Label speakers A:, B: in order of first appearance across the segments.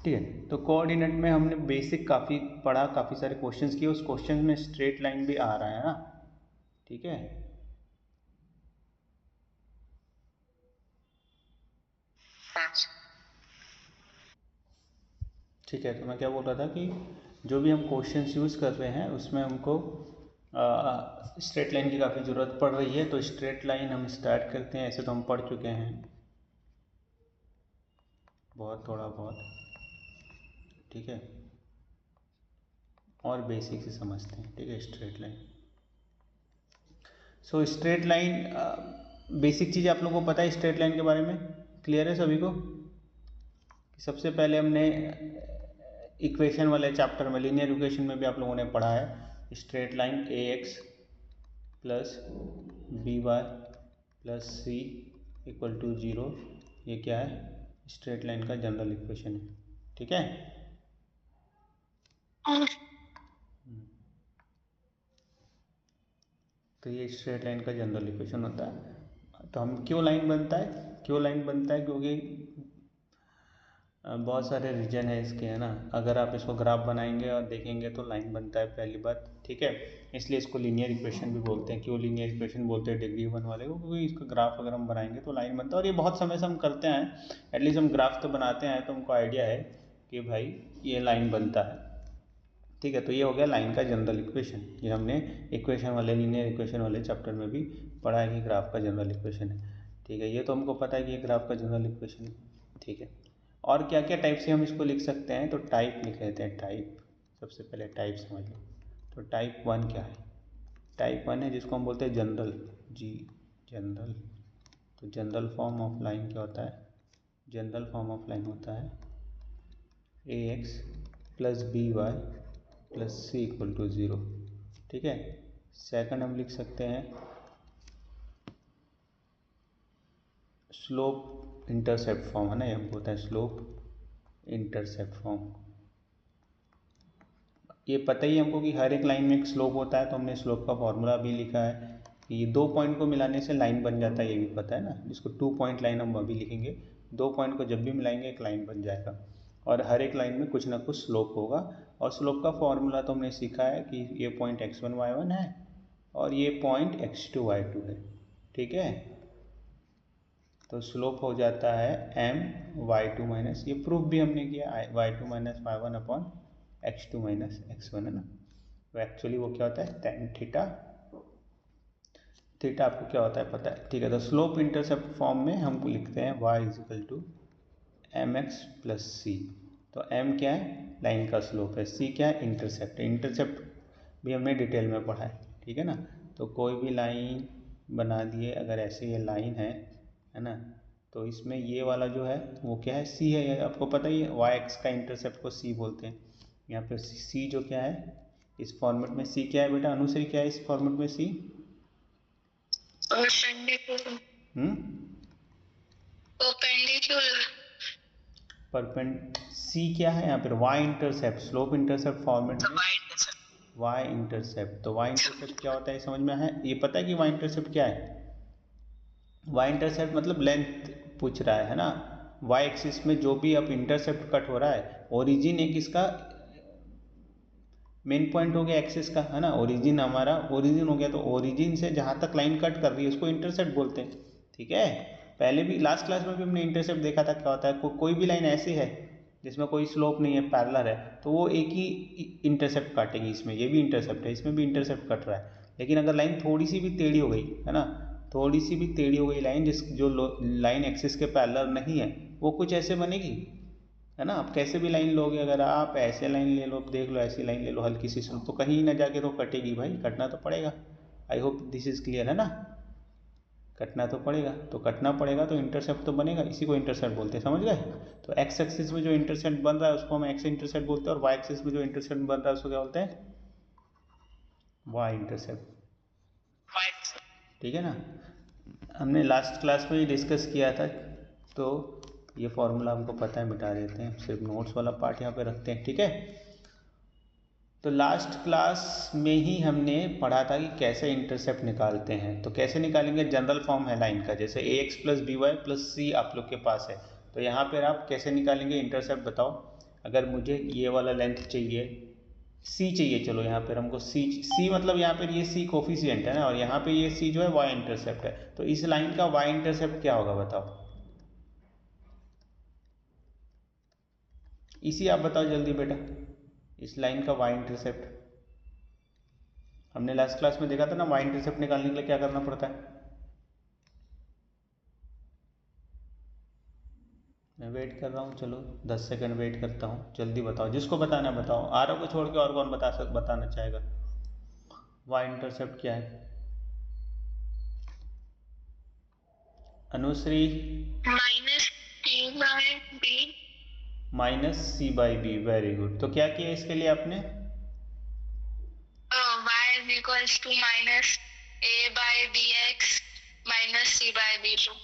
A: ठीक है। तो कोऑर्डिनेट में हमने बेसिक काफ़ी पढ़ा, काफ़ी सारे क्वेश्चंस किए, उस क्वेश्चन में स्ट्रेट लाइन भी आ रहा है ना, ठीक है। ठीक है, तो मैं क्या बोल रहा था कि जो भी हम क्वेश्चंस यूज़ कर रहे हैं उसमें हमको स्ट्रेट लाइन की काफ़ी ज़रूरत पड़ रही है। तो स्ट्रेट लाइन हम स्टार्ट करते हैं। ऐसे तो हम पढ़ चुके हैं बहुत, थोड़ा बहुत, ठीक है, और बेसिक से समझते हैं, ठीक है। Straight line, so straight line basic चीज़ आप लोगों को पता है स्ट्रेट लाइन के बारे में, क्लियर है सभी को? सबसे पहले हमने इक्वेशन वाले चैप्टर में, लीनियर इक्वेशन में भी आप लोगों ने पढ़ा है straight line A X plus B Y plus C equal to 0, ये क्या है? स्ट्रेट लाइन का जनरल इक्वेशन है, ठीक है। तो ये स्ट्रेट लाइन का जनरल इक्वेशन होता है। तो हम क्यों लाइन बनता है, क्यों लाइन बनता है? क्योंकि बहुत सारे रीजन है इसके, है ना। अगर आप इसको ग्राफ बनाएंगे और देखेंगे तो लाइन बनता है, पहली बात, ठीक है। इसलिए इसको लीनियर इक्वेशन भी बोलते हैं। क्यों लीनियर इक्वेशन बोलते हैं डिग्री 1 वाले को? क्योंकि इसका ग्राफ अगर हम बनाएंगे तो लाइन बनता है। और ये बहुत समय से हम करते हैं, एटलीस्ट हम ग्राफ तो बनाते हैं, तो हमको आइडिया है कि भाई ये लाइन बनता है, ठीक है। तो ये हो गया लाइन का जनरल इक्वेशन। ये हमने इक्वेशन वाले, लीनियर इक्वेशन वाले चैप्टर में भी पढ़ा है कि ग्राफ का जनरल इक्वेशन है, ठीक है। ये तो हमको पता है कि ये ग्राफ का जनरल इक्वेशन है, ठीक है। और क्या क्या टाइप से हम इसको लिख सकते हैं? तो टाइप लिख लेते हैं, टाइप। सबसे पहले टाइप समझ लो। तो टाइप 1 क्या है? टाइप 1 है जिसको हम बोलते हैं जनरल, जी, जनरल। तो जनरल फॉर्म ऑफ लाइन क्या होता है? जनरल फॉर्म ऑफ लाइन होता है A X plus B Y plus C equal to 0, ठीक है। सेकंड हम लिख सकते हैं स्लोप इंटरसेप्ट फॉर्म, है ना, ये हमको होता है स्लोप इंटरसेप्ट फॉर्म। ये पता ही हमको कि हर एक लाइन में एक स्लोप होता है, तो हमने स्लोप का फॉर्मूला भी लिखा है कि ये 2 पॉइंट को मिलाने से लाइन बन जाता है, ये भी पता है ना, जिसको 2 पॉइंट लाइन हम अभी लिखेंगे। 2 पॉइंट को जब भी मिलाएंगे एक लाइन बन जाएगा, और हर एक लाइन में कुछ ना कुछ स्लोप होगा। और स्लोप का फॉर्मूला तो हमने सीखा है कि ये पॉइंट x1 y1 है और ये पॉइंट x2 y2 है, ठीक है। तो स्लोप हो जाता है m y2 माइनस, ये प्रूफ भी हमने किया, y2 minus y1 upon x2 minus x1, है ना। तो एक्चुअली वो क्या होता है? tan theta. थीटा आपको क्या होता है पता है, ठीक है। तो स्लोप इंटरसेप्ट फॉर्म में हम लिखते हैं y equal to M X plus C. तो m क्या है? लाइन का स्लोप है। c क्या है? इंटरसेप्ट। इंटरसेप्ट भी हमने डिटेल में पढ़ा है, ठीक है ना। तो कोई भी लाइन बना दिए, अगर ऐसे ये लाइन है ना, तो इसमें ये वाला जो है वो क्या है? c है, आपको पता ही है। y एक्स का इंटरसेप्ट को c बोलते हैं। यहाँ पे c जो क्या है इस फॉर्मेट में, c क्या है बेटा? अनुश्री क्या है इस फॉर्मेट में c? c क्या है यहाँ पर? y intercept, slope intercept format में y इंटरसेप्ट। तो y इंटरसेप्ट क्या होता है समझ में है? ये पता है कि y इंटरसेप्ट क्या है? y इंटरसेप्ट मतलब लेंथ पूछ रहा है ना। y एक्सिस में जो भी अब इंटरसेप्ट कट हो रहा है, ओरिजिन एक इसका मेन पॉइंट हो गया एक्सिस का, है ना। ओरिजिन हमारा ओरिजिन हो गया, तो ओरिजिन से जहाँ तक लाइन कट कर रही है उसको इंटरसेप्ट बोलते हैं, ठीक है। पहले भी लास्ट क्लास में भी हमने इंटरसेप्ट देखा था क्या होता है। कोई भी लाइन ऐसी है जिसमें कोई स्लोप नहीं है, पैरेलल है, तो वो एक ही इंटरसेप्ट काटेगी। इसमें ये भी इंटरसेप्ट है, इसमें भी इंटरसेप्ट कट रहा है। लेकिन अगर लाइन थोड़ी सी भी टेढ़ी हो गई, है ना, थोड़ी सी भी टेढ़ी हो गई लाइन, जो लाइन एक्सिस के पैरेलल नहीं है, वो कुछ ऐसे बनेगी, है ना। आप कैसे भी लाइन लोगे, अगर आप ऐसे लाइन ले लो, देख लो ऐसी लाइन ले लो हल्की सी, तो कहीं ना जाके तो कटेगी भाई, कटना तो पड़ेगा। I hope this is clear, है ना। कटना तो पड़ेगा, तो कटना पड़ेगा तो इंटरसेप्ट तो बनेगा, इसी को इंटरसेप्ट बोलते हैं, समझ गए। तो एक्स एक्सिस में जो इंटरसेप्ट बन रहा है उसको हम एक्स इंटरसेप्ट बोलते हैं, और वाई एक्सिस में जो इंटरसेप्ट बन रहा है उसको क्या बोलते हैं? वाई इंटरसेप्ट, ठीक है ना। हमने लास्ट क्लास में ही डिस्कस किया था, तो ये फॉर्मूला हमको पता है, मिटा देते हैं, सिर्फ नोट्स वाला पार्ट यहाँ पे रखते हैं, ठीक है। तो लास्ट क्लास में ही हमने पढ़ा था कि कैसे इंटरसेप्ट निकालते हैं। तो कैसे निकालेंगे? जनरल फॉर्म है लाइन का, जैसे ax plus B Y plus C आप लोग के पास है, तो यहाँ पर आप कैसे निकालेंगे इंटरसेप्ट बताओ। अगर मुझे ये वाला लेंथ चाहिए, सी चाहिए, चलो यहाँ पर हमको सी मतलब यहाँ पर ये सी कोफिशिएंट है ना, और यहाँ पे ये सी जो है वाई इंटरसेप्ट है, तो इस लाइन का वाई इंटरसेप्ट क्या होगा बताओ, इसी आप बताओ जल्दी बेटा, इस लाइन का वाई इंटरसेप्ट। हमने लास्ट क्लास में देखा था ना, वाई इंटरसेप्ट निकालने के लिए क्या करना पड़ता है। मैं वेट कर रहा हूँ, चलो 10 सेकंड वेट करता हूँ, जल्दी बताओ, जिसको बताना है बताओ, आरव को छोड़ के और कौन बताना चाहेगा वाई इंटरसेप्ट क्या है। Anushree, minus C by B, very good. तो क्या किया इसके लिए आपने,
B: y is equals to minus a by bx minus c by b2।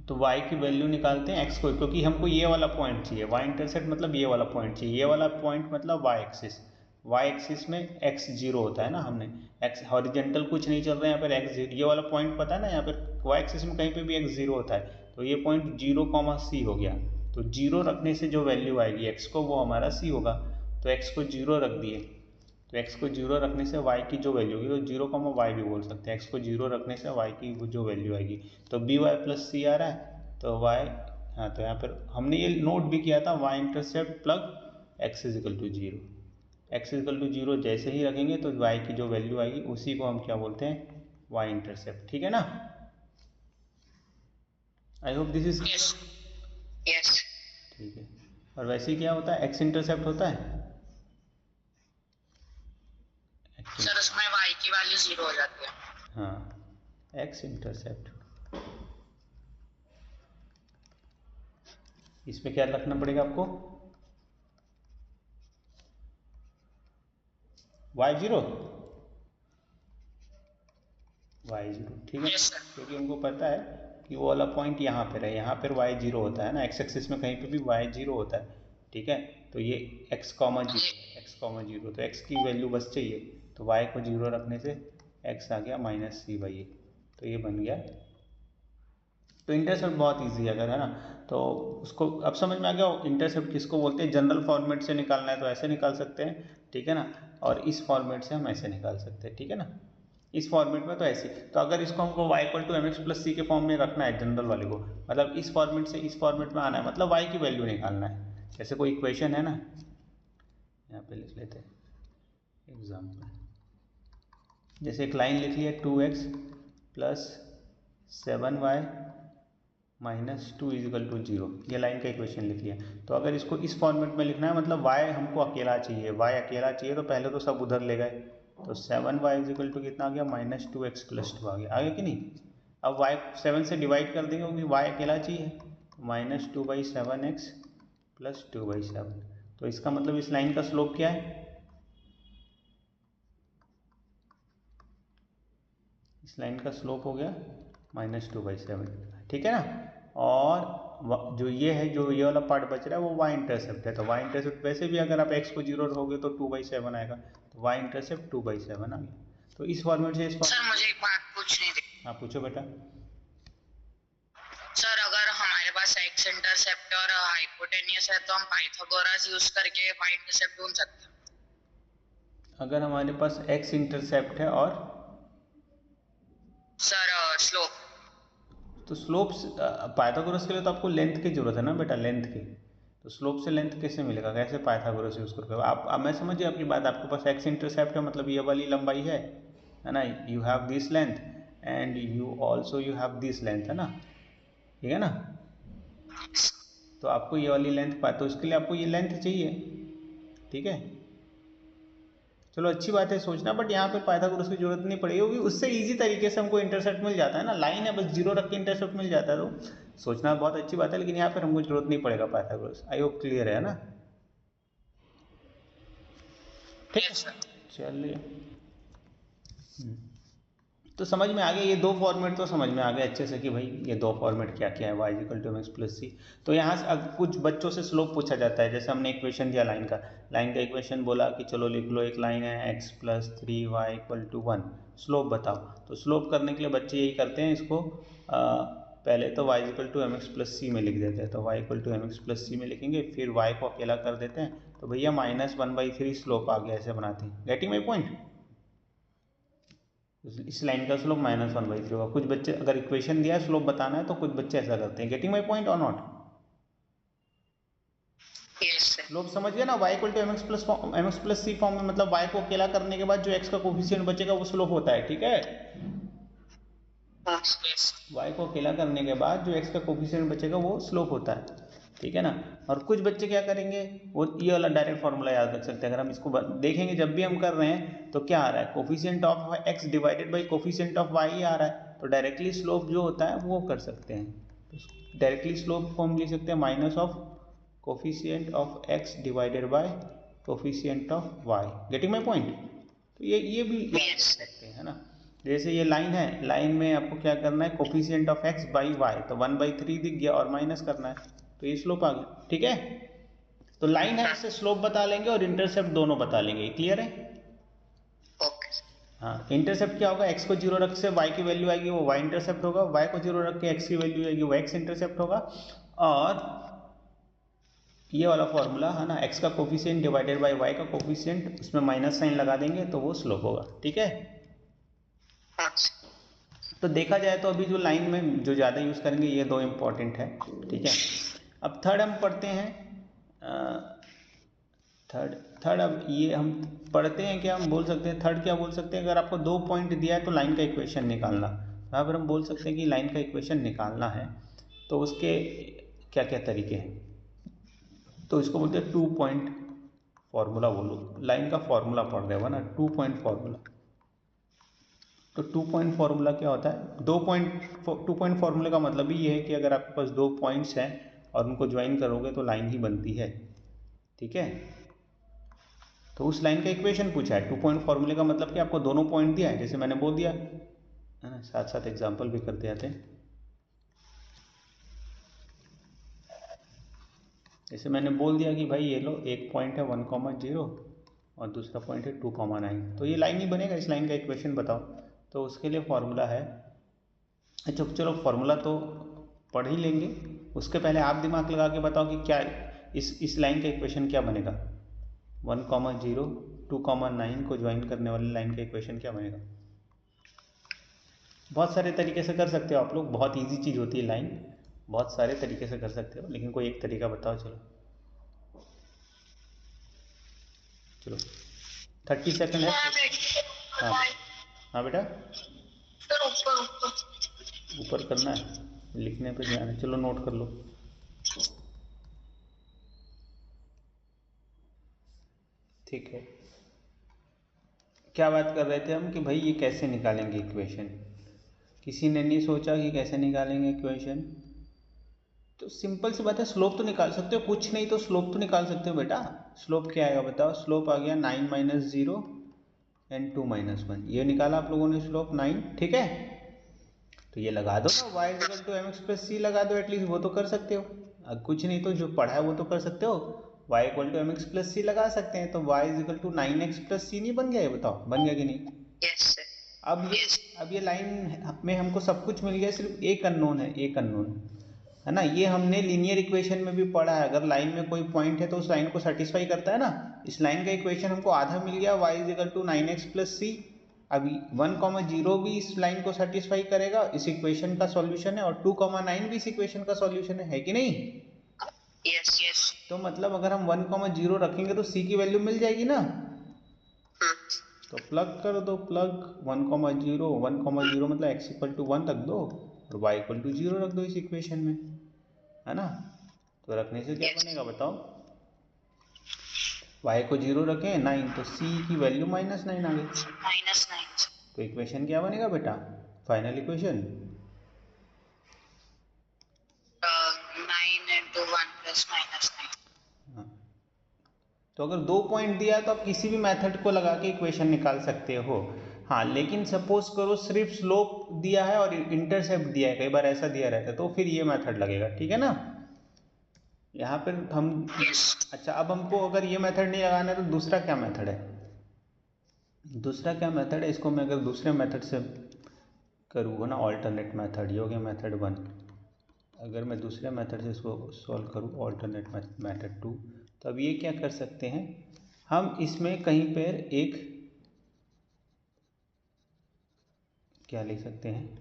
A: तो y की वैल्यू निकालते हैं x को, क्योंकि हमको ये वाला पॉइंट चाहिए, y इंटरसेप्ट मतलब ये वाला पॉइंट चाहिए, ये वाला पॉइंट मतलब y एक्सिस में x जीरो होता है ना, हमने x हॉरिजेंटल कुछ नहीं चल रहा है यहाँ पर, x जीरो, ये वाला पॉइंट पता है ना, यहाँ पर y एक्सिस में कहीं पे भी x जीरो होता है, तो ये पॉइंट 0, c हो गया, तो जीरो रखने से जो वैल्यू आएगी x को वो हमारा c होगा, तो x को जीरो रख दिए, तो x को जीरो रखने से y की जो वैल्यू होगी, तो 0, y भी बोल सकते हैं, x को जीरो रखने से y की जो वैल्यू आएगी, तो बी वाई प्लस सी आ रहा है, तो y, हाँ तो यहाँ पर हमने ये नोट भी किया था, y intercept plug x is equal to zero, x is equal to zero जैसे ही रखेंगे तो y की जो वैल्यू आएगी उसी को हम क्या बोलते हैं, y इंटरसेप्ट, ठीक है ना। I hope this is,
B: yes
A: ठीक है। और वैसे ही क्या होता है, x इंटरसेप्ट होता है,
B: सर उसमें y की वैल्यू 0 हो जाती है।
A: हाँ, x इंटरसेप्ट, इसमें क्या रखना पड़ेगा आपको, y0, ठीक है, क्योंकि हमको पता है कि वो वाला पॉइंट यहाँ पर है, यहाँ पर y0 होता है ना, x एक्सिस में कहीं पे भी y0 होता है, ठीक है, तो ये x, जीरो, तो x की वैल्यू बस चाहिए, तो y को जीरो रखने से x आ गया माइनस सी बाई, तो ये बन गया। तो इंटरसेप्ट बहुत इजी है अगर, है ना, तो उसको अब समझ में आ गया इंटरसेप्ट किसको बोलते हैं। जनरल फॉर्मेट से निकालना है तो ऐसे निकाल सकते हैं, ठीक है ना, और इस फॉर्मेट से हम ऐसे निकाल सकते हैं, ठीक है ना, इस फॉर्मेट में तो ऐसे। तो अगर इसको हमको y equal to M X plus C के फॉर्म में रखना है जनरल वाले को, मतलब इस फॉर्मेट से इस फॉर्मेट में आना है, मतलब y की वैल्यू निकालना है। जैसे कोई इक्वेशन है ना, यहाँ पे लिख लेते हैं एग्जाम्पल, जैसे एक लाइन लिख लिया 2x plus 7y minus 2 is equal to 0, ये लाइन का इक्वेशन लिख लिया। तो अगर इसको इस फॉर्मेट में लिखना है, मतलब y हमको अकेला चाहिए, y अकेला चाहिए, तो पहले तो सब उधर ले गए, तो 7y इजिकल टू कितना आ गया, माइनस 2x प्लस 2 आ गया कि नहीं। अब y 7 से डिवाइड कर देंगे क्योंकि y अकेला चाहिए, माइनस 2/7x प्लस 2/7, तो इसका मतलब इस लाइन का स्लोप क्या है, इस लाइन का स्लोप हो गया -2/7, ठीक है ना। और जो ये है, जो ये वाला पार्ट बच रहा है वो y इंटरसेप्ट है, तो y इंटरसेप्ट वैसे भी अगर आप x को जीरो रखोगे तो 2/7 आएगा, तो y इंटरसेप्ट 2/7 आ गया। तो इस फॉर्मेट से
B: सर मुझे एक बात पूछनी थी।
A: हाँ पूछो बेटा।
B: सर अगर हमारे पास x इंटरसेप्ट और हाइपोटेन्यूस है तो हम पाइथागोरस यूज करके y इंटरसेप्ट ढूंढ सकते हैं।
A: अगर हमारे पास x इंटरसेप्ट है और
B: सर स्लोप,
A: तो स्लोप, पाइथागोरस के लिए तो आपको लेंथ की जरूरत है ना बेटा, लेंथ की, तो स्लोप से लेंथ कैसे मिलेगा, कैसे पाइथागोरस यूज करके आप, मैं समझिए आपकी बात, आपके पास x इंटरसेप्ट है मतलब ये वाली लंबाई है ना, you have this length and you also you have this length, है ना, ठीक है ना, तो आपको ये वाली लेंथ पाए, तो इसके लिए आपको ये लेंथ चाहिए, ठीक है। चलो अच्छी बात है सोचना, बट यहाँ पे पाइथागोरस की जरूरत नहीं पड़ेगी क्योंकि उससे इजी तरीके से हमको इंटरसेप्ट मिल जाता है ना, लाइन है बस जीरो रख के इंटरसेप्ट मिल जाता है, तो सोचना बहुत अच्छी बात है, लेकिन यहाँ पर हमको जरूरत नहीं पड़ेगा पाइथागोरस। आई होप क्लियर है ना, ठीक है, चलिए। तो समझ में आ गया, ये दो फॉर्मेट तो समझ में आ गया अच्छे से कि भाई ये दो फॉर्मेट क्या क्या है, y equal to mx plus C. तो यहाँ से कुछ बच्चों से स्लोप पूछा जाता है, जैसे हमने इक्वेशन दिया लाइन का इक्वेशन बोला कि चलो लिख लो, एक लाइन है x plus 3y equal to 1, slope बताओ। तो स्लोप करने के लिए बच्चे यही करते हैं, इसको पहले तो y equal to M X plus C में लिख देते हैं, तो y equal to M X plus C में लिखेंगे, फिर y को अकेला कर देते हैं, तो भैया -1/3 स्लोप आ गया, ऐसे बनाते हैं। Getting my point? इस लाइन का स्लोप -1/3 होगा। कुछ बच्चे अगर इक्वेशन दिया है स्लोप बताना है तो कुछ बच्चे ऐसा करते हैं। Getting my point or not? Slope समझ गया ना, y equal to M X plus C form में, मतलब y को अकेला करने के बाद जो x का कोफिशिएंट बचेगा वो स्लोप होता है, ठीक है। y को अकेला करने के बाद जो x का कोफिशिएंट बचेगा वो स्लोप होता है, ठीक है ना। और कुछ बच्चे क्या करेंगे, वो ये वाला डायरेक्ट फॉर्मूला याद रख सकते हैं। अगर हम इसको देखेंगे जब भी हम कर रहे हैं तो क्या आ रहा है, coefficient of x divided by coefficient of y आ रहा है, तो डायरेक्टली स्लोप जो होता है वो कर सकते हैं। डायरेक्टली स्लोप फॉर्म लिख सकते हैं minus of coefficient of x divided by coefficient of y। Getting my point? तो ये भी याद रख सकते हैं, है ना। जैसे ये लाइन है, लाइन में आपको क्या करना है, coefficient of x by y, तो 1/3 दिख गया और माइनस करना है, तो ये स्लोप आ गया, ठीक है। तो लाइन है, इससे स्लोप बता लेंगे और इंटरसेप्ट दोनों बता लेंगे। क्लियर है? हाँ, इंटरसेप्ट क्या होगा, x को 0 रख से y की वैल्यू आएगी वो y इंटरसेप्ट होगा, y को 0 रख के x की वैल्यू आएगी वो x इंटरसेप्ट होगा। और ये वाला फॉर्मूला है ना, x का कोफिशिएंट डिवाइडेड बाय y का कोफिशिएंट, उसमें माइनस साइन लगा देंगे तो वो स्लोप होगा, ठीक है। तो देखा जाए तो अभी जो लाइन में जो ज़्यादा यूज़ करेंगे ये दो इम्पॉर्टेंट है, ठीक है। अब थर्ड हम पढ़ते हैं, थर्ड अब ये हम पढ़ते हैं, क्या हम बोल सकते हैं, थर्ड क्या बोल सकते हैं, अगर आपको 2 पॉइंट दिया है तो लाइन का इक्वेशन निकालना। यहाँ पर हम बोल सकते हैं कि लाइन का इक्वेशन निकालना है तो उसके क्या क्या तरीके हैं, तो इसको बोलते हैं 2 पॉइंट फॉर्मूला। बोलो, लाइन का फॉर्मूला पढ़ रहे हो ना, 2 पॉइंट फॉर्मूला। तो 2 पॉइंट फार्मूला क्या होता है, 2 पॉइंट फार्मूले का मतलब ही ये है कि अगर आपके पास 2 पॉइंट्स हैं और उनको ज्वाइन करोगे तो लाइन ही बनती है, ठीक है। तो उस लाइन का इक्वेशन पूछा है। 2 पॉइंट फार्मूले का मतलब कि आपको दोनों पॉइंट दिया है, जैसे मैंने बोल दिया है ना, साथ साथ एग्जाम्पल भी करते जाते हैं। जैसे मैंने बोल दिया कि भाई ये लो, एक पॉइंट है 1,0 और दूसरा पॉइंट है 2,9, तो ये लाइन ही बनेगा। इस लाइन का इक्वेशन बताओ, तो उसके लिए फॉर्मूला है। अच्छा चलो, फॉर्मूला तो पढ़ ही लेंगे, उसके पहले आप दिमाग लगा के बताओ कि क्या इस लाइन का इक्वेशन क्या बनेगा। 1,0 2,9 को ज्वाइन करने वाली लाइन का इक्वेशन क्या बनेगा। बहुत सारे तरीके से कर सकते हो आप लोग, बहुत इजी चीज़ होती है लाइन, बहुत सारे तरीके से कर सकते हो, लेकिन कोई एक तरीका बताओ। चलो 30 सेकंड है। हाँ हाँ बेटा, ऊपर करना है, लिखने पे ध्यान है। चलो नोट कर लो। ठीक है, क्या बात कर रहे थे हम कि भाई ये कैसे निकालेंगे इक्वेशन। किसी ने नहीं सोचा कि कैसे निकालेंगे इक्वेशन। तो सिंपल सी बात है, स्लोप तो निकाल सकते हो, कुछ नहीं तो स्लोप तो निकाल सकते हो बेटा। स्लोप क्या आएगा बताओ, स्लोप आ गया 9 - 0 एंड 2 - 1, ये निकाला आप लोगों ने स्लोप 9, ठीक है। तो ये लगा दो ना, y equal to M X plus C लगा दो, एटलीस्ट वो तो कर सकते हो। अब कुछ नहीं तो जो पढ़ा है वो तो कर सकते हो, y equal to M X plus C लगा सकते हैं, तो y equal to 9x plus C नहीं बन गया, ये बताओ बन गया कि नहीं। अब ये लाइन में हमको सब कुछ मिल गया, सिर्फ एक अननोन है, एक अननोन है ना। ये हमने लीनियर इक्वेशन में भी पढ़ा है, अगर लाइन में कोई पॉइंट है तो उस लाइन को सेटिस्फाई करता है ना। इस लाइन का इक्वेशन हमको आधा मिल गया, y equal to 9x plus C. अभी 1,0 भी इस लाइन को सेटिस्फाई करेगा, इस इक्वेशन का सॉल्यूशन है, और 2,9 भी इस इक्वेशन का सॉल्यूशन है कि नहीं। यस। तो मतलब अगर हम 1,0 रखेंगे तो c की वैल्यू मिल जाएगी ना। तो प्लग कर दो, प्लग 1,0 मतलब x इक्वल टू 1 रख दो और y इक्वल टू 0 रख दो इस इक्वेशन में, है ना। तो रखने से क्या बनेगा बताओ, y को 0 रखें 9, तो c की वैल्यू -9 आ गई, -9। तो इक्वेशन क्या बनेगा बेटा, फाइनल इक्वेशन 9 × 1 + -9। तो अगर 2 पॉइंट दिया तो आप किसी भी मेथड को लगा के इक्वेशन निकाल सकते हो। हाँ, लेकिन सपोज करो सिर्फ स्लोप दिया है और इंटरसेप्ट दिया है, कई बार ऐसा दिया रहता है, तो फिर ये मेथड लगेगा, ठीक है ना। यहाँ पर हम अच्छा, अब हमको अगर ये मेथड नहीं लगाना है तो दूसरा क्या मेथड है, दूसरा क्या मेथड है, इसको मैं अगर दूसरे मेथड से करूँगा ना, ऑल्टरनेट मेथड, ये हो गया मेथड 1। अगर मैं दूसरे मेथड से इसको सॉल्व करूँ, ऑल्टरनेट मेथड 2, तो अब ये क्या कर सकते हैं हम, इसमें कहीं पर एक क्या लिख सकते हैं,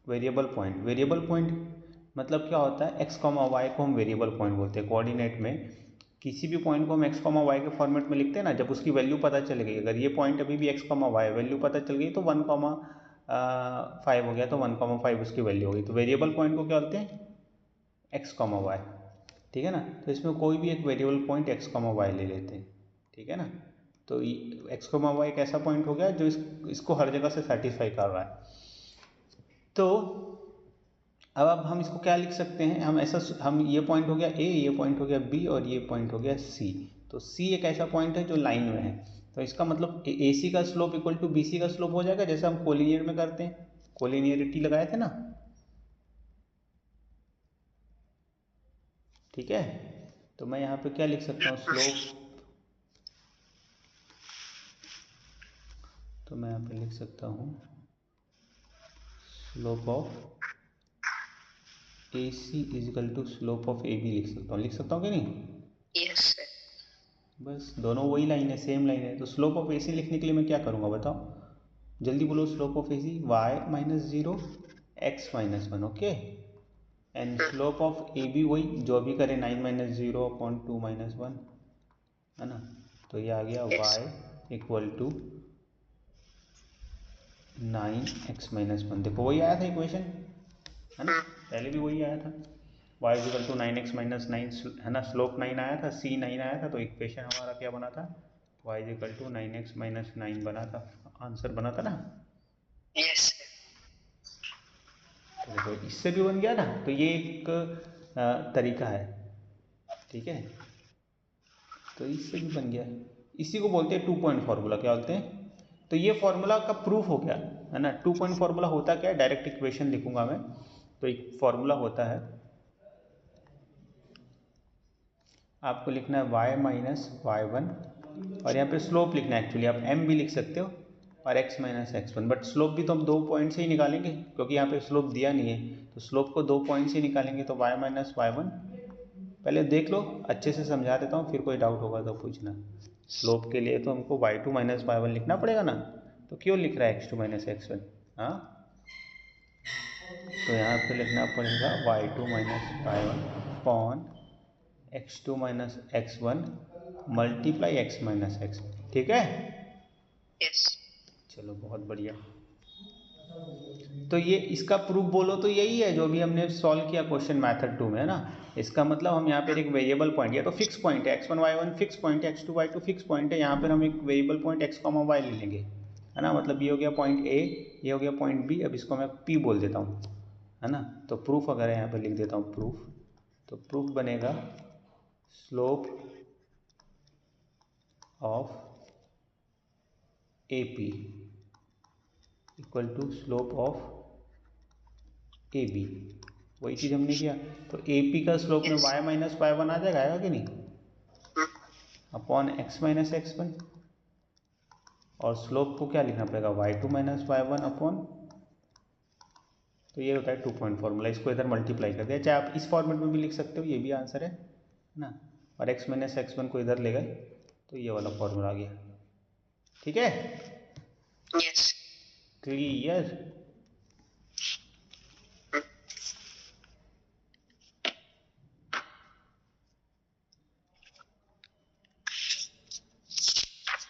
A: वेरिएबल पॉइंट। वेरिएबल पॉइंट मतलब क्या होता है, एक्स कॉमा वाई को हम वेरिएबल पॉइंट बोलते हैं। कोऑर्डिनेट में किसी भी पॉइंट को हम एक्स कॉमा वाई के फॉर्मेट में लिखते हैं ना, जब उसकी वैल्यू पता चल गई, अगर ये पॉइंट अभी भी एक्स कॉमा वाई वैल्यू पता चल गई तो 1,5 हो गया, तो 1,5 उसकी वैल्यू होगी। तो वेरिएबल पॉइंट को क्या बोलते हैं, एक्स कॉमा वाई, ठीक है ना। तो इसमें कोई भी एक variable point X comma Y ले लेते हैं, ठीक है ना। तो एक्स कॉमा वाई एक ऐसा पॉइंट हो गया जो इसको हर जगह से सेटिस्फाई कर रहा है। तो अब हम इसको क्या लिख सकते हैं, हम ऐसा, हम ये पॉइंट हो गया ए, ये पॉइंट हो गया बी और ये पॉइंट हो गया सी। तो सी एक ऐसा पॉइंट है जो लाइन में है, तो इसका मतलब ए सी का slope equal to B C का स्लोप हो जाएगा, जैसे हम कोलिनियर में करते हैं, कोलिनियरिटी लगाए थे ना, ठीक है। तो मैं यहाँ पे क्या लिख सकता हूँ, स्लोप, तो मैं यहाँ पे लिख सकता हूँ slope of A C is equal to slope of A B, लिख सकता हूँ कि नहीं।
B: Yes sir.
A: बस दोनों वही लाइन है, सेम लाइन है। तो स्लोप ऑफ ए सी लिखने के लिए मैं क्या करूँगा बताओ, जल्दी बोलो। Slope of A C Y minus zero X minus one, okay. And slope of A B वही जो अभी करें, 9 minus zero upon 2 minus one, है ना। तो ये आ गया Y equal to 9x minus one. देखो वही आया था इक्वेशन, है ना, पहले भी वही आया था, y is equal to 9x minus 9, है ना। स्लोप 9 आया था, c 9 आया था, तो इक्वेशन हमारा क्या बना था, y is equal to 9x minus 9 बना था, आंसर बना था ना।
B: यस।
A: तो देखो इससे भी बन गया ना, तो ये एक तरीका है, ठीक है। तो इससे भी बन गया, इसी को बोलते हैं 2 पॉइंट फार्मूला। क्या बोलते हैं, तो ये फार्मूला का प्रूफ हो गया, है ना। 2 पॉइंट फार्मूला होता क्या है, डायरेक्ट इक्वेशन लिखूंगा मैं। तो एक फार्मूला होता है, आपको लिखना है y माइनस वाई वन, और यहाँ पे स्लोप लिखना है, एक्चुअली आप m भी लिख सकते हो, और x minus X one. But slope भी तो हम 2 पॉइंट से ही निकालेंगे, क्योंकि यहाँ पे स्लोप दिया नहीं है, तो स्लोप को 2 पॉइंट से निकालेंगे। तो y माइनस वाई वन, पहले देख लो, अच्छे से समझा देता हूँ, फिर कोई डाउट होगा तो पूछना। स्लोप के लिए तो हमको y2 माइनस वाई वन लिखना पड़ेगा ना, तो क्यों लिख रहा है x2 माइनस एक्स वन, हाँ। तो यहाँ पे लिखना पड़ेगा y2 minus Y one upon x2 minus X one multiply x minus X, ठीक है।
B: यस।
A: चलो बहुत बढ़िया। तो ये इसका प्रूफ बोलो तो यही है जो अभी हमने सॉल्व किया क्वेश्चन मेथड 2 में, है ना। इसका मतलब हम यहाँ पर एक वेरिएबल पॉइंट, या तो फिक्स पॉइंट है x1 y1 फिक्स पॉइंट है, x2 y2 फिक्स पॉइंट है, यहाँ पर हम एक वेरिएबल पॉइंट x, y ले लेंगे, है ना। मतलब ये हो गया पॉइंट A, ये हो गया पॉइंट B, अब इसको मैं P बोल देता हूँ, है ना। तो प्रूफ अगर यहाँ पर लिख देता हूँ प्रूफ, तो प्रूफ बनेगा slope of AP equal to slope of AB। वही चीज़ हमने किया, तो AP का स्लोप में y माइनस वाई वन आ जाएगा, आएगा कि नहीं, upon x minus X one. और स्लोप को क्या लिखना पड़ेगा, y2 minus Y one upon, तो ये होता है 2 पॉइंट फार्मूला। इसको इधर मल्टीप्लाई कर दिया, चाहे आप इस फॉर्मेट में भी लिख सकते हो, ये भी आंसर है ना। और x माइनस एक्स वन को इधर ले गए, तो ये वाला फॉर्मूला आ गया, ठीक है।
B: यस।
A: क्लियर।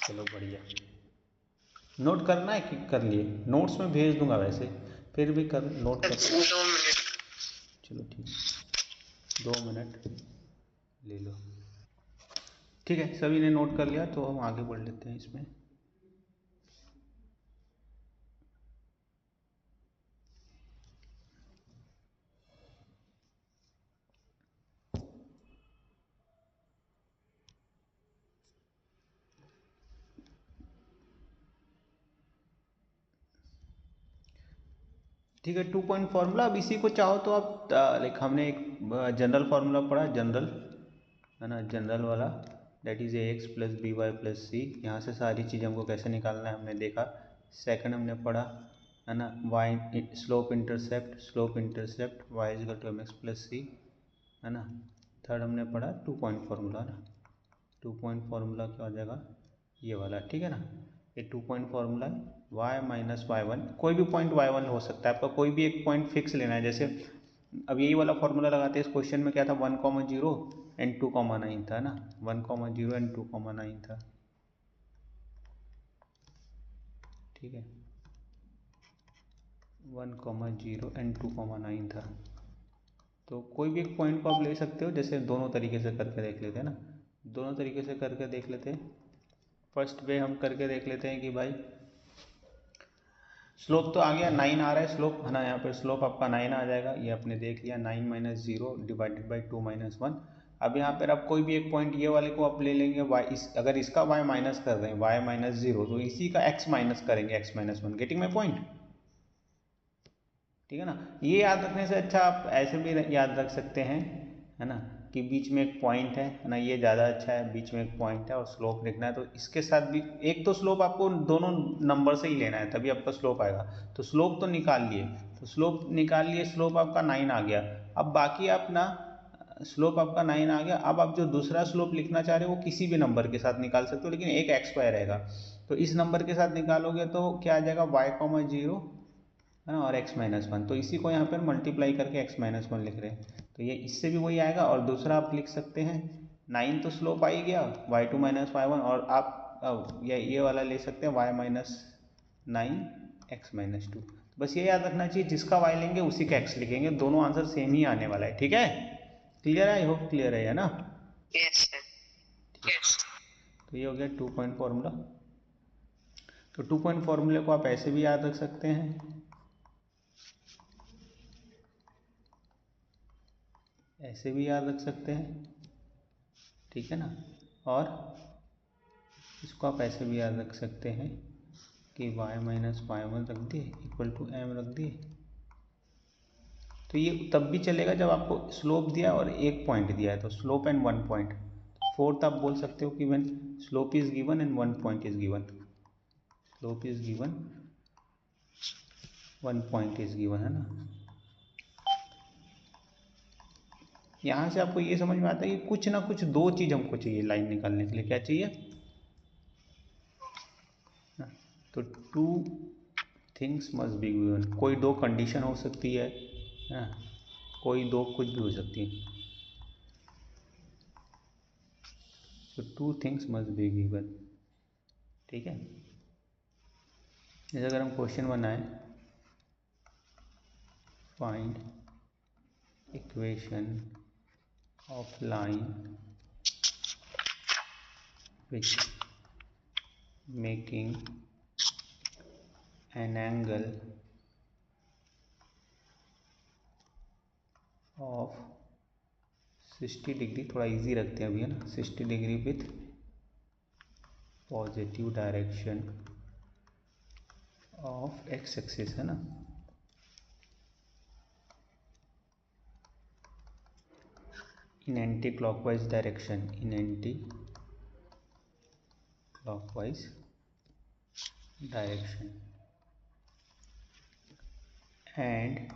A: चलो बढ़िया, नोट करना है कि कर लिए, नोट्स में भेज दूंगा वैसे, फिर भी कर नोट कर।
B: 2 मिनट।
A: चलो ठीक, 2 मिनट ले लो, ठीक है। सभी ने नोट कर लिया, तो हम आगे बढ़ लेते हैं इसमें। ठीक है, 2 पॉइंट फार्मूला। अब इसी को चाहो तो आप लाइक, हमने एक जनरल फार्मूला पढ़ा, जनरल, है ना, जनरल वाला, that is ax plus B Y plus C. यहाँ से सारी चीज़ें हमको कैसे निकालना है हमने देखा। सेकंड हमने पढ़ा है ना, y slope intercept y is equal to mx plus C, है ना। थर्ड हमने पढ़ा 2 पॉइंट फार्मूला ना, 2 पॉइंट फार्मूला क्या हो जाएगा ये वाला, ठीक है ना। ये 2 पॉइंट फार्मूला है, y माइनस y1, कोई भी पॉइंट y1 हो सकता है आपका, कोई भी एक पॉइंट फिक्स लेना है। जैसे अब यही वाला फार्मूला लगाते हैं, इस क्वेश्चन में क्या था 1,0 एंड 2,9 था ना, 1,0 एंड 2,9 था, ठीक है, 1,0 एंड 2,9 था। तो कोई भी एक पॉइंट को आप ले सकते हो, जैसे दोनों तरीके से करके देख लेते हैं ना, दोनों तरीके से करके देख लेते हैं। फर्स्ट वे हम करके देख लेते हैं कि भाई स्लोप तो आ गया 9 आ रहा है स्लोप, है ना, यहाँ पर स्लोप आपका 9 आ जाएगा, ये आपने देख लिया 9 माइनस 0 डिवाइडेड बाई 2 माइनस 1। अब यहाँ पर आप कोई भी एक पॉइंट ये वाले को आप ले लेंगे y, अगर इसका y माइनस कर रहे हैं y माइनस 0, तो इसी का x माइनस करेंगे x minus 1, getting my point, ठीक है ना। ये याद रखने से अच्छा आप ऐसे भी याद रख सकते हैं, है ना, कि बीच में एक पॉइंट है ना, ये ज़्यादा अच्छा है, बीच में एक पॉइंट है और स्लोप लिखना है, तो इसके साथ भी एक तो स्लोप आपको दोनों नंबर से ही लेना है, तभी आपका स्लोप आएगा। तो स्लोप तो निकाल लिए, स्लोप आपका 9 आ गया। अब बाकी आप ना, स्लोप आपका 9 आ गया, अब आप जो दूसरा स्लोप लिखना चाह रहे हो वो किसी भी नंबर के साथ निकाल सकते हो, लेकिन एक x y रहेगा। तो इस नंबर के साथ निकालोगे तो क्या आ जाएगा y,0, है ना, और x माइनस 1, तो इसी को यहाँ पर मल्टीप्लाई करके x माइनस 1 लिख रहे हैं, तो ये इससे भी वही आएगा। और दूसरा आप लिख सकते हैं 9 तो स्लोप आ ही गया, y2 माइनस y1, और आप ये वाला ले सकते हैं y माइनस 9 x माइनस 2। बस ये याद रखना चाहिए, जिसका y लेंगे उसी का x लिखेंगे, दोनों आंसर सेम ही आने वाला है, ठीक है। क्लियर है, आई होप क्लियर है ना।
B: Yes yes.
A: तो ये हो गया 2 पॉइंट फार्मूला। तो 2 पॉइंट फार्मूले को आप ऐसे भी याद रख सकते हैं, ऐसे भी याद रख सकते हैं, ठीक है ना। और इसको आप ऐसे भी याद रख सकते हैं कि y माइनस y1 रख दिए इक्वल टू m रख दिए। तो ये तब भी चलेगा जब आपको स्लोप दिया और एक पॉइंट दिया है, तो स्लोप एंड 1 पॉइंट। फोर्थ आप बोल सकते हो कि when slope is given and 1 point is given, slope is given 1 point is given, है ना। यहाँ से आपको ये समझ में आता है कि कुछ ना कुछ दो चीज़ हमको चाहिए लाइन निकालने के लिए, क्या चाहिए, तो 2 थिंग्स मस्ट बी गिवन, कोई दो कंडीशन हो सकती है ना, कोई दो कुछ भी हो सकती है, तो 2 थिंग्स मस्ट बी गिवन, ठीक है। जैसे अगर हम क्वेश्चन बनाएं, find equation of line which making an angle of 60 degree, थोड़ा इजी रखते हैं अभी, है ना, 60 degree with positive direction of X axis, है ना। In anti clockwise direction, in anti clockwise direction and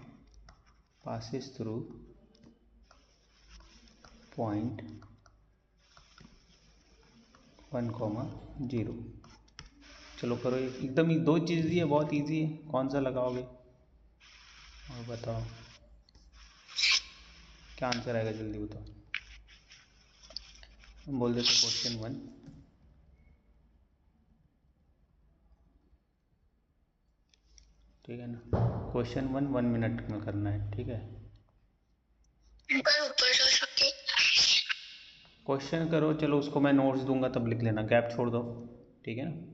A: passes through point 1,0। चलो करो, एकदम ही दो चीज़ दी है, बहुत इजी है, कौन सा लगाओगे और बताओ क्या आंसर आएगा, जल्दी बताओ। हम बोल देते क्वेश्चन 1, ठीक है ना। क्वेश्चन 1 मिनट में करना है, ठीक है। क्वेश्चन करो, चलो उसको मैं नोट्स दूंगा तब लिख लेना, गैप छोड़ दो, ठीक है ना।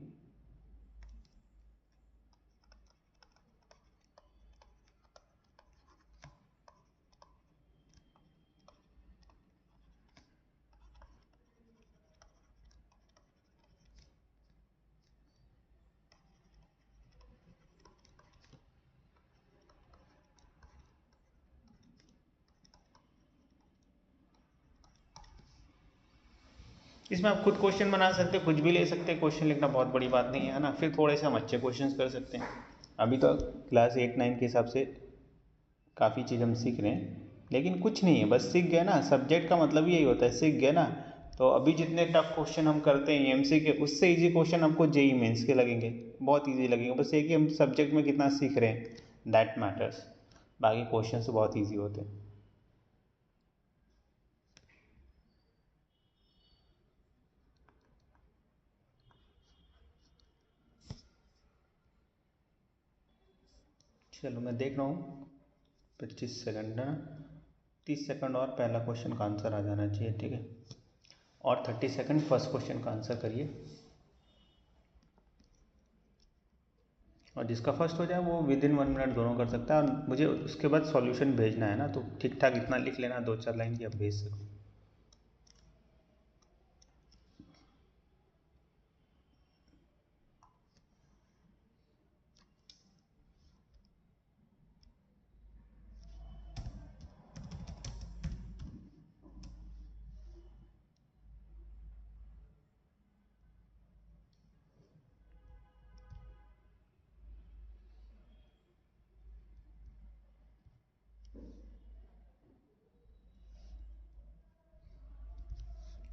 A: इसमें आप खुद क्वेश्चन बना सकते हो, कुछ भी ले सकते हैं, क्वेश्चन लिखना बहुत बड़ी बात नहीं है ना, फिर थोड़े से हम अच्छे क्वेश्चंस कर सकते हैं, अभी तो क्लास 8-9 के हिसाब से काफ़ी चीज़ हम सीख रहे हैं, लेकिन कुछ नहीं है, बस सीख गए ना। सब्जेक्ट का मतलब ही यही होता है, सीख गए ना। तो अभी जितने टफ क्वेश्चन हम करते हैं एमसी के, उससे इजी क्वेश्चन हमको जेई मेंस के लगेंगे, बहुत इजी लगेंगे। बस ये कि हम सब्जेक्ट में कितना सीख रहे हैं, दैट मैटर्स। बाकी क्वेश्चन तो बहुत ईजी होते हैं। चलो मैं देख रहा हूँ, 25 सेकंड ना, 30 सेकंड और पहला क्वेश्चन का आंसर आ जाना चाहिए, ठीक है। और 30 सेकंड फर्स्ट क्वेश्चन का आंसर करिए, और जिसका फर्स्ट हो जाए वो विद इन 1 मिनट दोनों कर सकता है। और मुझे उसके बाद सॉल्यूशन भेजना है ना, तो ठीक ठाक इतना लिख लेना, 2-4 लाइन की, आप भेज सको।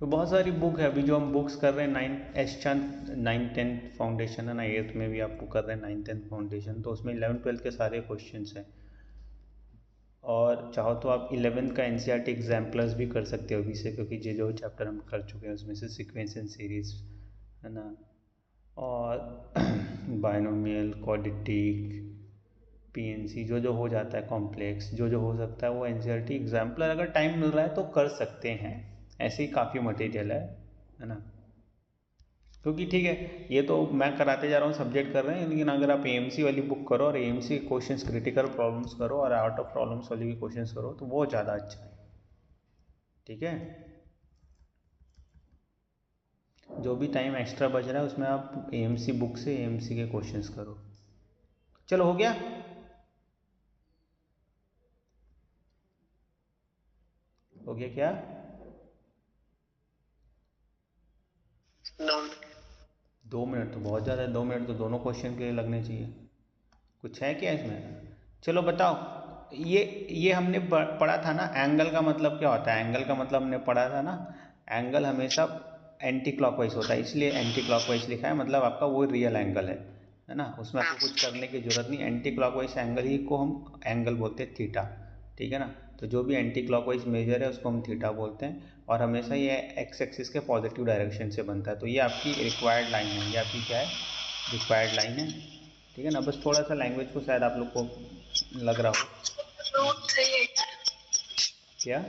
A: तो बहुत सारी बुक है अभी जो हम बुक्स कर रहे हैं। 9th 10th फाउंडेशन है ना, 8th में भी आपको कर रहे हैं 9th 10th फाउंडेशन, तो उसमें 11th 12th के सारे क्वेश्चंस हैं। और चाहो तो आप 11th का एनसीईआरटी एग्जाम प्लस भी कर सकते हो अभी से, क्योंकि ये जो चैप्टर हम कर चुके हैं उसमें से सीक्वेंस एंड सीरीज है ना, और बायनोमियल, क्वाड्रेटिक, पीएनसी, जो जो हो जाता है, कॉम्प्लेक्स, जो जो हो सकता है वो एनसीईआरटी एग्जाम्पलर अगर टाइम मिल रहा है तो कर सकते हैं। ऐसे ही काफ़ी मटेरियल है ना। क्योंकि ठीक है, ये तो मैं कराते जा रहा हूँ, सब्जेक्ट कर रहे हैं, लेकिन अगर आप एएमसी वाली बुक करो और एएमसी क्वेश्चंस, क्रिटिकल प्रॉब्लम्स करो और आउट ऑफ प्रॉब्लम्स वाली भी क्वेश्चंस करो, तो वो ज़्यादा अच्छा है, ठीक है। जो भी टाइम एक्स्ट्रा बच रहा है उसमें आप एएमसी बुक से एएमसी के क्वेश्चंस करो। चलो, हो गया? हो गया क्या? 2 मिनट तो बहुत ज़्यादा है, 2 मिनट तो दोनों क्वेश्चन के लिए लगने चाहिए। कुछ है क्या इसमें? चलो बताओ। ये हमने पढ़ा था ना, एंगल का मतलब क्या होता है? एंगल का मतलब हमने पढ़ा था ना, एंगल हमेशा एंटी क्लॉकवाइज होता है, इसलिए एंटी क्लॉकवाइज लिखा है, मतलब आपका वो रियल एंगल है ना, उसमें आपको कुछ करने की जरूरत नहीं। एंटी क्लॉकवाइज एंगल ही को हम एंगल बोलते हैं, थीटा, ठीक है ना। तो जो भी एंटी क्लॉकवाइज मेजर है उसको हम थीटा बोलते हैं, और हमेशा ये एक्स एक्सिस के पॉजिटिव डायरेक्शन से बनता है। तो ये आपकी रिक्वायर्ड लाइन है, ये आपकी क्या है? रिक्वायर्ड लाइन है, ठीक है ना। बस थोड़ा सा लैंग्वेज को शायद आप लोग को लग रहा हो। क्या?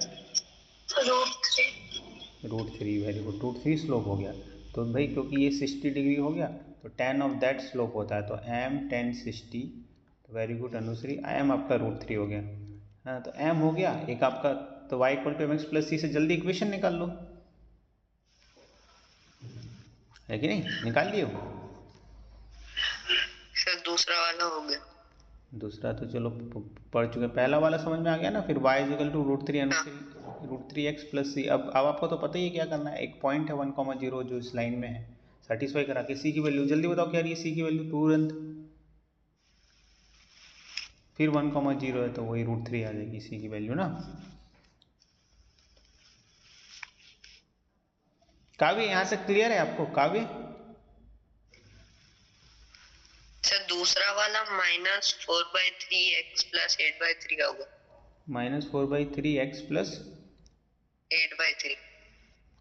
A: √3, वेरी गुड। √3 स्लोप हो गया, तो भाई क्योंकि ये 60 डिग्री हो गया तो tan ऑफ दैट स्लोप होता है, तो m tan 60, तो वेरी गुड अनुश्री, m आपका √3 हो गया। हाँ, तो m हो गया एक आपका, तो y = mx + c से जल्दी इक्वेशन निकाल लो, है कि नहीं? निकाल लियो।
B: सर दूसरा वाला हो गया।
A: दूसरा तो चलो पढ़ चुके, पहला वाला समझ में आ गया ना। फिर y = √3 √3x + c। अब आपको तो पता ही है क्या करना है। एक पॉइंट है 1,0 जो इस लाइन में है, सेटिस्फाई करा के c की वैल्यू जल्दी बताओ क्या रही है। c की वैल्यू तुरंत, फिर 1,0 है तो वही √3 आ जाएगी c की वैल्यू ना। काव्य, यहाँ तक क्लियर है आपको? काव्य,
B: सर दूसरा वाला -4/3x + 8/3 होगा।
A: -4/3x +
B: 8/3।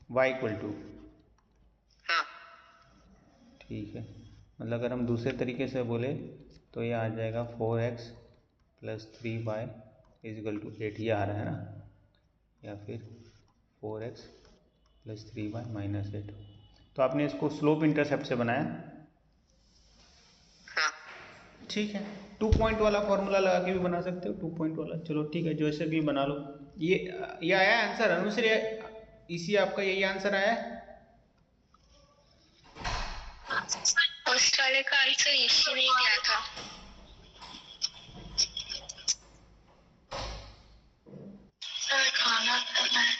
A: y =
B: हाँ
A: ठीक है, मतलब अगर हम दूसरे तरीके से बोले तो ये आ जाएगा 4x + 3y = 8, ये आ रहा है ना, या फिर 4x + 3y - 8। तो आपने इसको स्लोप इंटरसेप्ट से बनाया,
B: हाँ।
A: ठीक है। 2 पॉइंट वाला फॉर्मूला लगा के भी बना सकते हो, 2 पॉइंट वाला, चलो ठीक है, जैसे भी बना लो। ये आया आंसर अनुश्री, इसी आपका यही आंसर आया है?
B: उस वाले का आंसर इसी ने दिया था। सर खाना खाना है।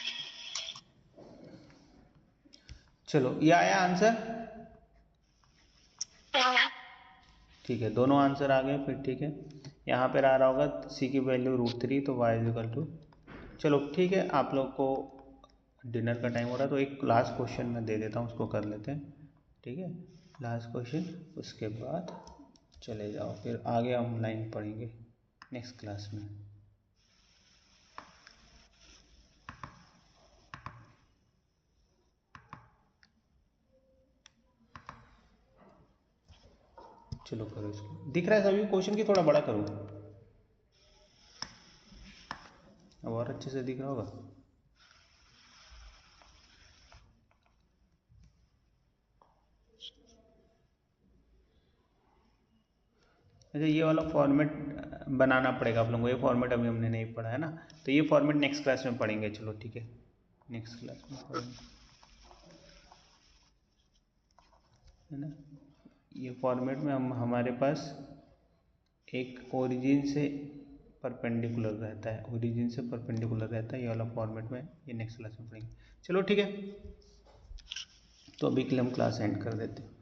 A: चलो, ये आया आंसर?
B: हाँ।
A: ठीक है, दोनों आंसर आ गए फिर। ठीक है, यहाँ पर आ रहा होगा सी की वैल्यू √3, तो y इक्वल टू, चलो ठीक है, आप लोग को डिनर का टाइम हो रहा है तो एक लास्ट क्वेश्चन मैं दे देता हूँ, उसको कर लेते हैं। ठीक है, लास्ट क्वेश्चन, उसके बाद चले जाओ, फिर आगे हम लाइन पढ़ेंगे नेक्स्ट क्लास में। चलो करो इसको, दिख रहा है सभी क्वेश्चन की, थोड़ा बड़ा करो, अब और अच्छे से दिख रहा होगा। अच्छा, ये वाला फॉर्मेट बनाना पड़ेगा आप लोगों को, ये फॉर्मेट अभी हमने नहीं पढ़ा है ना, तो ये फॉर्मेट नेक्स्ट क्लास में पढ़ेंगे। चलो ठीक है, नेक्स्ट क्लास में पढ़ेंगे, है ना। ये फॉर्मेट में हम, हमारे पास एक ओरिजिन से परपेंडिकुलर रहता है, ओरिजिन से परपेंडिकुलर रहता है, ये वाला फॉर्मेट में ये नेक्स्ट क्लास में पढ़ेंगे। चलो ठीक है, तो अभी के लिए हम क्लास एंड कर देते हैं।